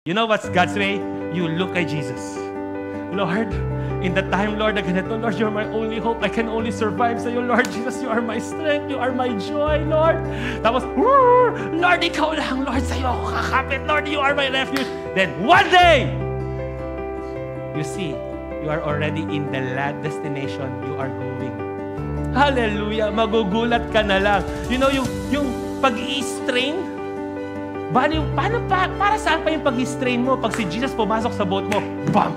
You know what's God's way? You look at Jesus. Lord, in the time, Lord, na ganito, Lord, you're my only hope. I can only survive sa'yo, Lord Jesus. You are my strength. You are my joy, Lord. Tapos, Lord, ikaw lang, Lord, sa'yo ako kakapit. Lord, you are my refuge. Then one day, you see, you are already in the destination you are going. Hallelujah! Magugulat ka na lang. You know, yung pag-i-strain, para saan pa yung pag-i-strain mo pag si Jesus pumasok sa boat mo? Bam!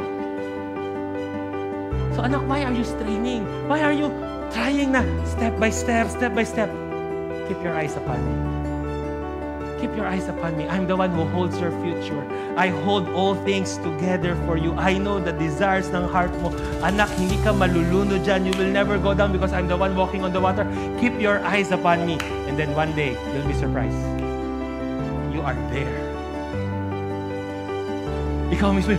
So anak, why are you straining? Why are you trying na step by step? Keep your eyes upon me. Keep your eyes upon me. I'm the one who holds your future. I hold all things together for you. I know the desires ng heart mo. Anak, hindi ka malulunod dyan. You will never go down because I'm the one walking on the water. Keep your eyes upon me. And then one day, you'll be surprised. You are there. Ikaw mismo,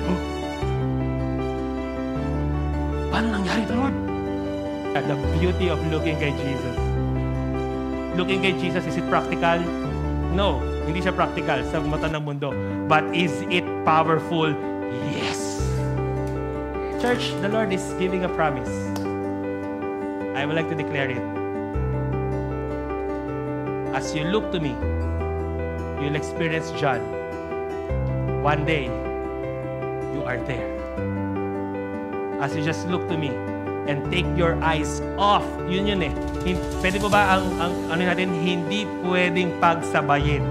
paano nangyari ito, Lord? The beauty of looking kay Jesus. Looking kay Jesus, is it practical? No, hindi siya practical sa mata ng mundo. But is it powerful? Yes. Church, the Lord is giving a promise. I would like to declare it. As you look to me, you'll experience John. One day, you are there. As you just look to me and take your eyes off. Yun eh. Pwede po ba ang ano natin, hindi pwedeng pagsabayin.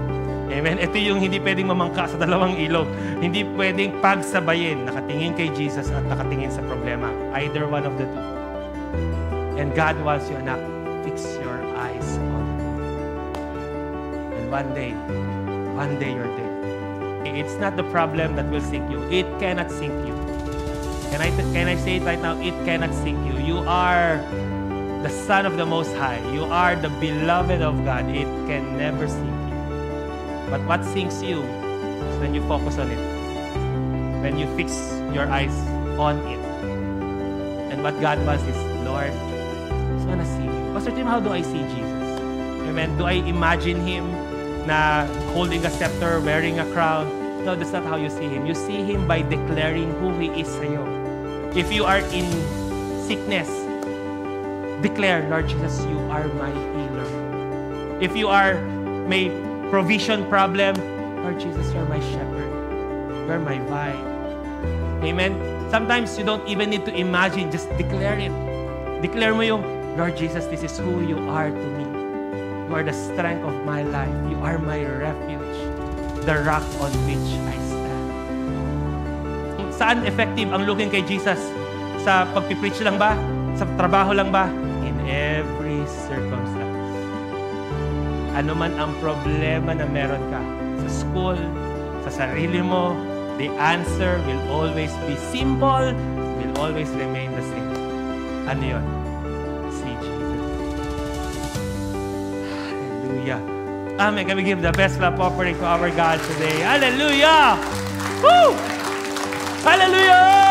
Amen? Ito yung hindi pwedeng mamangka sa dalawang ilog. Hindi pwedeng pagsabayin. Nakatingin kay Jesus at nakatingin sa problema. Either one of the two. And God wants you, anak, fix your eyes on Him. And one day you're there. It's not the problem that will sink you. It cannot sink you. Can I say it right now? It cannot sink you. You are the Son of the Most High. You are the beloved of God. It can never sink you. But what sinks you is when you focus on it. When you fix your eyes on it. And what God wants is, Lord, I just want to see you. Pastor Tim, how do I see Jesus? Amen. Do I imagine Him na holding a scepter, wearing a crown? No, that's not how you see Him. You see Him by declaring who He is sa'yo. If you are in sickness, declare, Lord Jesus, you are my healer. If you are may provision problem, Lord Jesus, you're my shepherd. You're my vine. Amen? Sometimes you don't even need to imagine. Just declare it. Declare mo yung, Lord Jesus, this is who you are to me. You are the strength of my life. You are my refuge. The rock on which I stand. Saan effective ang looking kay Jesus? Sa pagpipreach lang ba? Sa trabaho lang ba? In every circumstance. Ano man ang problema na meron ka, sa school, sa sarili mo, the answer will always be simple, will always remain the same. Ano yun? See Jesus. Hallelujah. Amen. Can we give the best clap offering to our God today? Hallelujah! Woo! Hallelujah!